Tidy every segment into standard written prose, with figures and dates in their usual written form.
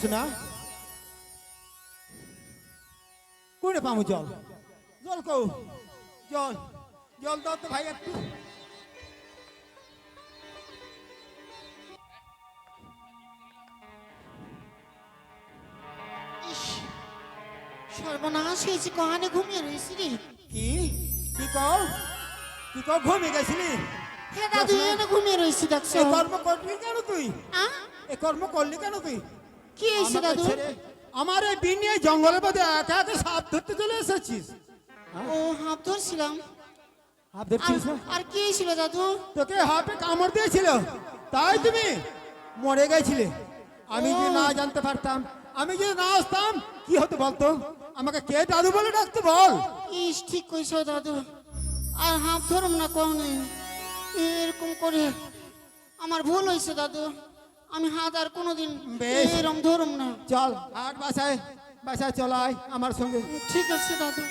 শোনা কোনে পামু জল জল কও জল জল দাও তো ভাই একটু সর্বনাশ হয়েছে, কহানে ঘুমিয়ে রয়েছি রে। কি কি কও ঘুমিয়ে গেছিলি? হ্যাঁ দাদু, এনে ঘুমিয়ে রয়েছি দেখছো। এই কর্ম করলি কেন তুই? এই কর্ম করলি কেন তুই? কি হয়েছে দাদু? আমার এই বিনিয়ে জঙ্গলের মধ্যে একা একা সাপ ধরতে চলে এসেছিস? ও হাত ধরছিলাম। হাত ধরছিস? আর কি হয়েছিল দাদু? তোকে হাতে কামড় দিয়েছিল, তাই তুমি মরে গেছিলে। আমি যদি না জানতে পারতাম, আমি যদি না আসতাম, কি হতো বলতো? আমাকে কে দাদু বলে ডাকতে বল? ইস, ঠিক কইছো দাদু। আর হাত ধরুম না কখনো, এরকম করে আমার ভুল হয়েছে দাদু। আমি হাত আর কোনোদিন এরকম ধরুম না। চল আর বাসায় বাসায় চলাই আমার সঙ্গে। ঠিক আছে দাদু।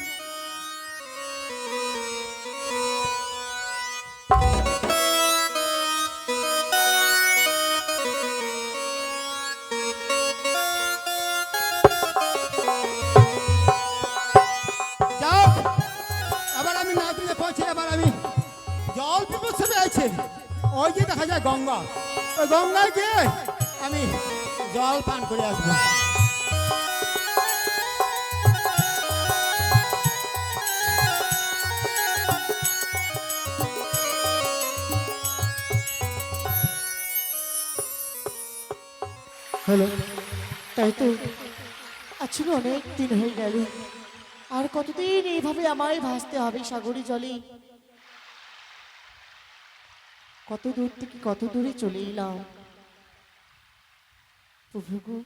যাও, আবার আমি না দিলে পৌঁছে, আবার আমি জল পিপাসা পেয়েছে। ওই যে দেখা যায় গঙ্গা, ওই গঙ্গায় গিয়ে আমি জল পান করে আসবো। হ্যালো, তাই তো আজকে অনেক দিন হয়ে গেল। আর কতদিন এইভাবে আমায় ভাসতে হবে সাগরী জলে? কত দূর থেকে কত দূরে চলে এলাম প্রভু গো।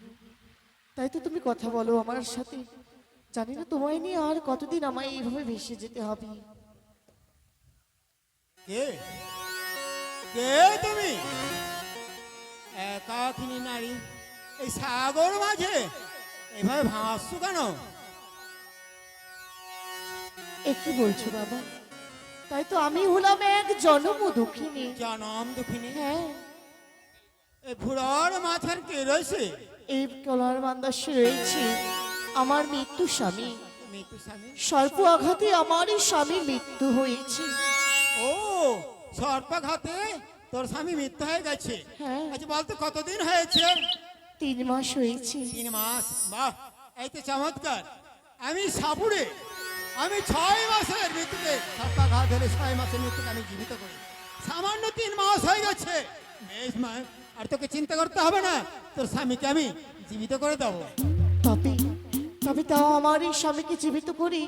তাই তো তুমি কথা বলো আমার সাথে। জানি না তোমায় নিয়ে আর কতদিন আমায় এইভাবে ভেসে যেতে হবে। কে কে তুমি? একাকিনী নারী এই সাগর মাঝে এইভাবে ভাসছো কেন? এ কি বলছো বাবা? তাই তো আমি হলাম এক জনম দুঃখিনী। জনম দুঃখিনী? হ্যাঁ। এই ভুড়ার মাথার কে রয়েছে? এই কলার বান্দাসে রয়েছে আমার মৃত্যু স্বামী। মৃত্যু স্বামী? স্বল্প আঘাতে আমারই স্বামীর মৃত্যু হয়েছে। ও, সর্পাঘাতে তোর স্বামী মৃত্যু হয়ে গেছে? হ্যাঁ। আচ্ছা বলতো কতদিন হয়েছে? 3 মাস হয়েছে। 3 মাস? বাহ, এই তো চমৎকার। আমি সাপুড়ে আমি 6 মাসের মৃত্যুকে, সর্পাঘাত ধরে 6 মাসের মৃত্যুকে আমি জীবিত করি। সামান্য 3 মাস হয়ে গেছে। বেশ মা, আর তোকে চিন্তা করতে হবে না, তোর স্বামীকে আমি জীবিত করে দেবো। তবে তবে তাও আমার এই স্বামীকে জীবিত করি।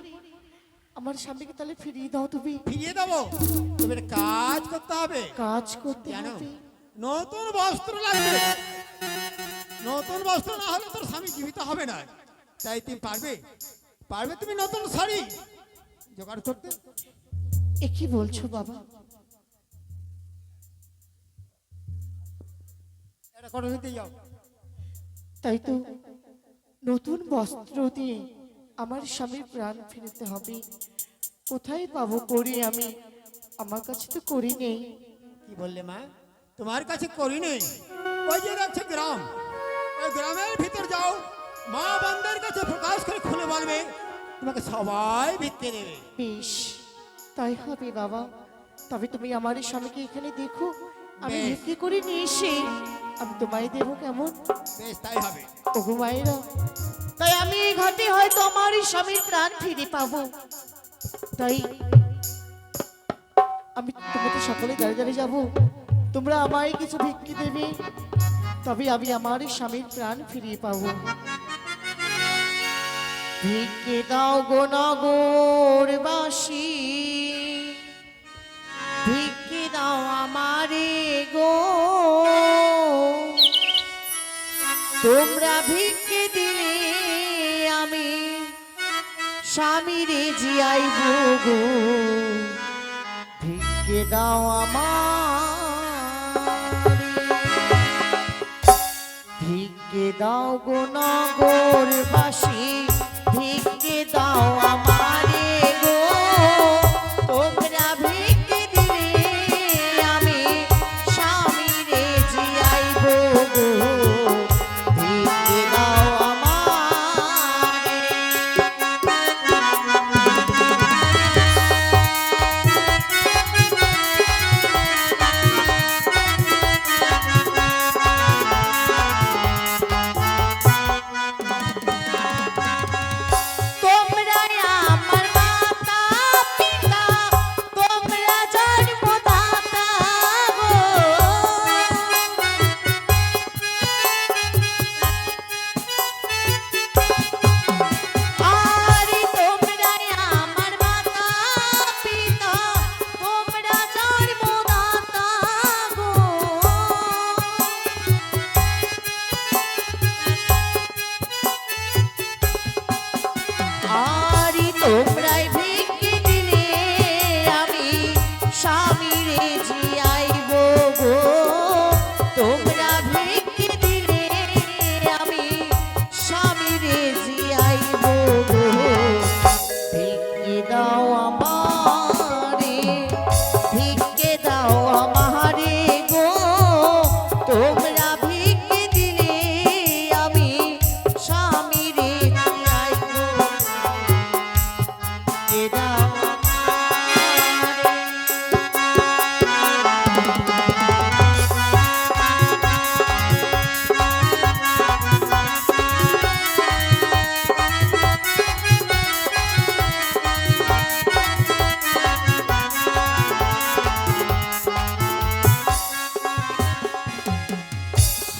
আমার স্বামীকে তাহলে ফিরিয়ে দাও তুমি। ফিরিয়ে দেবো? তবে একটা কাজ করতে হবে। কাজ করতে জানো, হবে। নতুন বস্ত্র লাগবে। নতুন বস্ত্র না হলে তোর স্বামী জীবিত হবে না। তাই তুমি পারবে তুমি নতুন শাড়ি জোগাড় করতে? এ কি বলছো বাবা? এটা করে নিতে যাও। তাই তো নতুন বস্ত্র দিয়ে আমার স্বামীর প্রাণ ফিরতে হবে। কোথায় পাবো করি আমি? আমার কাছে তো করি নেই। কি বললে মা? তোমার কাছে করি নেই? ওই যে দেখছো গ্রাম, ওই গ্রামের ভিতর যাও, মা বান্দার কাছে প্রকাশ করে খুলে বলবে, তোমাকে সবাই ভিক্ষে দেবে। বেশ, তাই হবে বাবা। তবে তুমি আমার এই স্বামীকে এখানে দেখো, আমি বেশ। বিক্রি করে নিয়ে এসে আমি তোমায় দেবো, কেমন? বেশ, তাই হবে। ওগো মায়েরা, তাই আমি এই ঘাটে হয়তো আমার এই স্বামীর প্রাণ ফিরে পাবো। তাই আমি তোমাদের সকলে দাঁড়িয়ে দাঁড়িয়ে যাবো, তোমরা আমায় কিছু ভিক্ষে দেবে, তবে আমি আমার এই স্বামীর প্রাণ ফিরিয়ে পাবো। ভিক্ষে দাও গো নগরবাসী, ভিক্ষে দাও আমারে গো, তোমরা ভিক্ষে দিলে আমি স্বামীরে জিয়াইব গো। ভিক্ষে দাও আমারে, ভিক্ষে দাও গো নগরবাসী, ভিক্ষে দাও আমারে গো, তোমরা ভিক্ষে দিলে আমি স্বামীরে জিয়াইব গো। ভিক্ষে দাও তোমরাই ভিক্ষে দিলে আমি স্বামীরে জিয়াইব গো তোমরা ভিক্ষে দিলে আমি স্বামীরে জিয়াইব গো ভিক্ষে দাও আমারে ভিক্ষে দাও আমারে গো তোমরা ভিক্ষে দিলে আমি স্বামীরে জিয়াইব ভিক্ষে দাও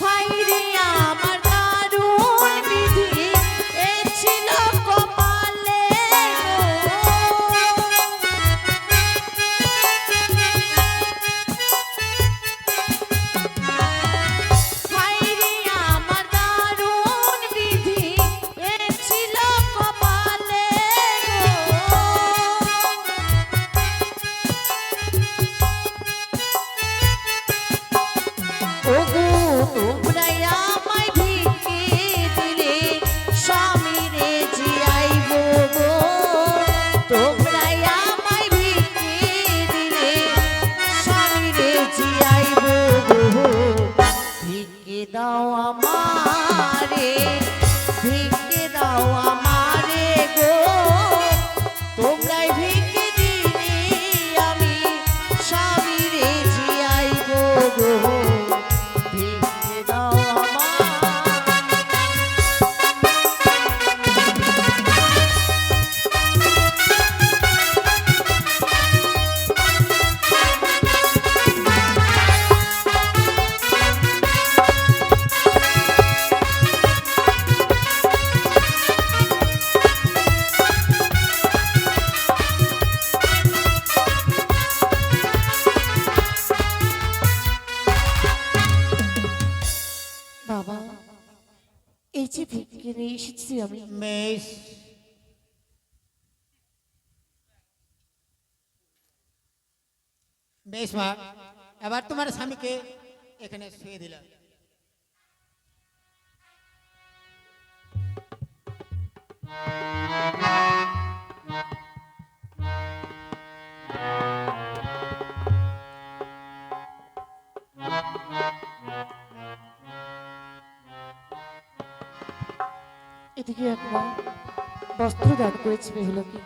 হায়রে আমার দারুণ বিধি এ ছিল কপালে হায়রে আমার দারুণ বিধি এ ছিল কপালে ওগো তোমরাই আমায় ভিক্ষে দিলে স্বামীরে জিয়াইব গো তোমরাই আমায় ভিক্ষে দিলে স্বামীরে জিয়াইব গো ভিক্ষে দাও আমারে ভিক্ষে দাও আমারে গো তোমরাই ভিক্ষে দিলে আমি স্বামীরে জিয়াইব গো ভিক্ষে দাও আমারে বাবা, এই যে ভিক্ষে নিয়ে এসেছি আমি, বেশ, বেশ মা, এবার তোমার স্বামীকে এখানে শুয়ে দিলাম। এদিকে একবার বস্ত্র দান করেছে বেহুলাকে।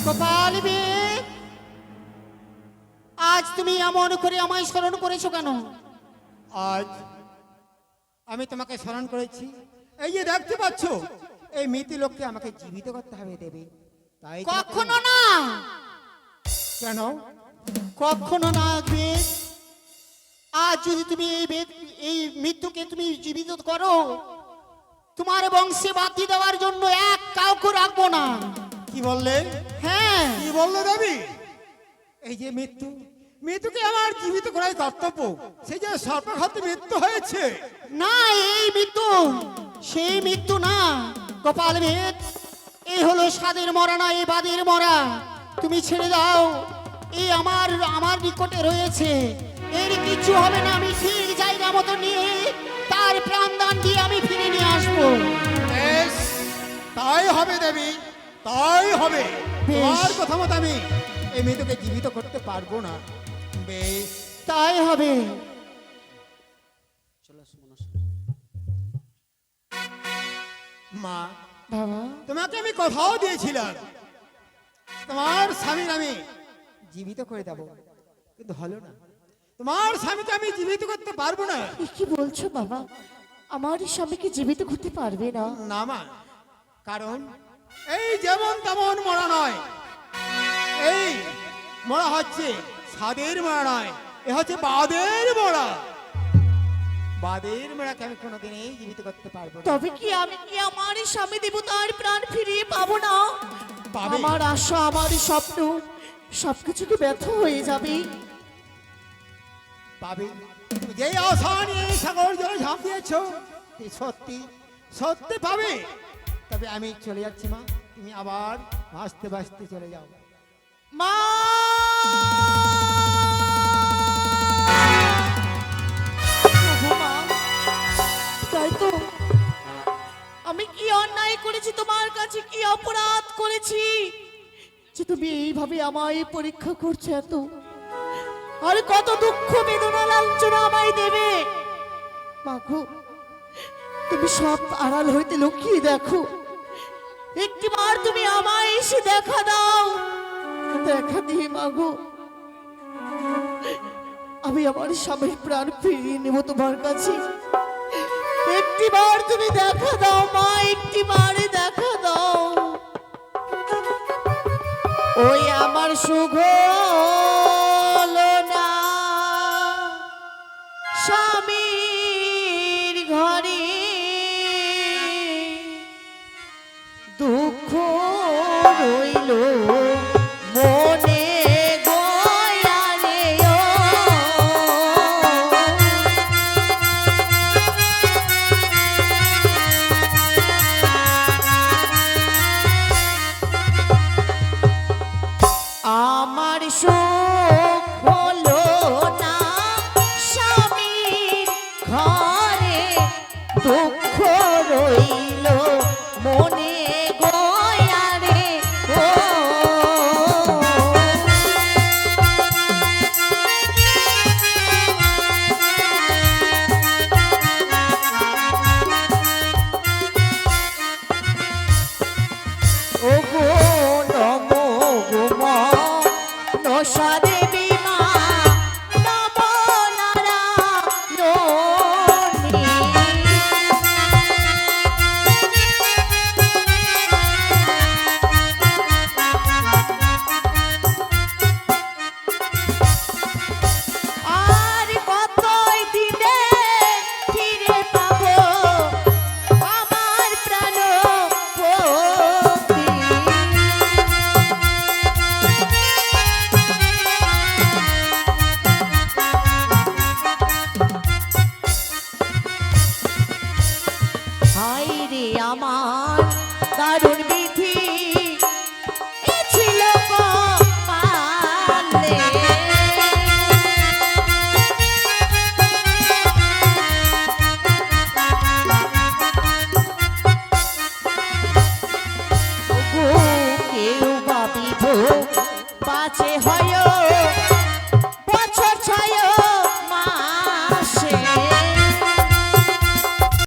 গোপাল বেদ, আজ তুমি এমন করে আমায় স্মরণ করেছো কেন? আজ আমি তোমাকে স্মরণ করেছি, এই যে দেখতে পাচ্ছ এই মৃত্যু লোককে আমাকে জীবিত করতে হবে দেবে, তাই তোমাকে- কখনো না, কেন? কখনো না বেদ। আজ যদি তুমি এই মৃত্যুকে তুমি জীবিত করো, তোমার বংশে বাতি দেওয়ার জন্য এক কাউকে রাখবো না। কি বললে? হ্যাঁ, কি বললে দেবী? এই যে মৃত্যু, মৃত্যুকে আমার জীবিত করাই কর্তব্য, সেই যে সর্বঘাতী মৃত্যু হয়েছে। না এই মৃত্যু সেই মৃত্যু না গোপাল বেদ, এই হলো এ স্বাদের মরা না, এ বাদের মরা। তুমি ছেড়ে দাও, এই আমার নিকটে রয়েছে, এর কিছু হবে না। আমি ঠিক জায়গা মতো নিয়ে তার প্রাণদান দিয়ে আমি ফিরে নিয়ে আসবো। বেশ, তাই হবে দেবী, তাই হবে। বেশ। তোমার কথা মতো আমি এই মৃতকে জীবিত করতে পারবো না। বেশ, তাই হবে। মা, বাবা, তোমাকে আমি কথাও দিয়েছিলাম তোমার স্বামীর আমি জীবিত করে দেব, কিন্তু হলো না। তোমার স্বামীকে আমি জীবিত করতে পারবো না। এ কি বলছো বাবা? আমার স্বামীকে জীবিত করতে পারবে না? না মা, কারণ এই যেমন তেমন মরা নয়, এই মরা হচ্ছে স্বাদের মরা নয়, এ হচ্ছে বাদের মরা। বাদের মরাকে আমি কোনোদিনই জীবিত করতে পারবো না। তবে কি আমি কি আমার স্বামী দেবতার প্রাণ ফিরিয়ে পাবো না? পাবে। আমার আশা, আমার স্বপ্ন সবকিছু কি ব্যর্থ হয়ে যাবে? পাবে। তুমি যেই আশা নিয়ে এই সাগর জলে ঝাঁপ দিয়েছো, এই সত্যি সত্যি পাবে। তবে আমি চলে যাচ্ছি মা, তুমি আবার ভাসতে ভাসতে চলে যাও। মা! ওগো মা, তাই তো, আমি কি অন্যায় করেছি তোমার কাছে, কি অপরাধ করেছি যে তুমি এইভাবে আমায় পরীক্ষা করছো? এত আর কত দুঃখ বেদনা লাঞ্ছনা আমায় দেবে? মাগো, তুমি সব আড়াল হইতে লুকিয়ে দেখো, একটিবার তুমি আমায় এসে দেখা দাও। দেখা দিয়ে মাগো, আমি আমার স্বামীর প্রাণ ফিরিয়ে নেব তোমার কাছে। একটিবার তুমি দেখা দাও মা, একটিবারে দেখা দাও। ওই আমার সুখ হলো না স্বামীর ঘরে, দুঃখ রইল মনে গয়ারে ও। আমার সুখ হলো না স্বামীর ঘরে, দুঃখ রইল মনে গয়ারে ও। ওগো নমো গো মা নশা দেবী মা, নমো নারায়ণী। আর কতই দিনে ফিরে পাবো আমার প্রাণ পতি। হায় রে আমার দারুণ বিধি, এ ছিল কপালে। ওগো কেউ ভাবিব পাছে হয়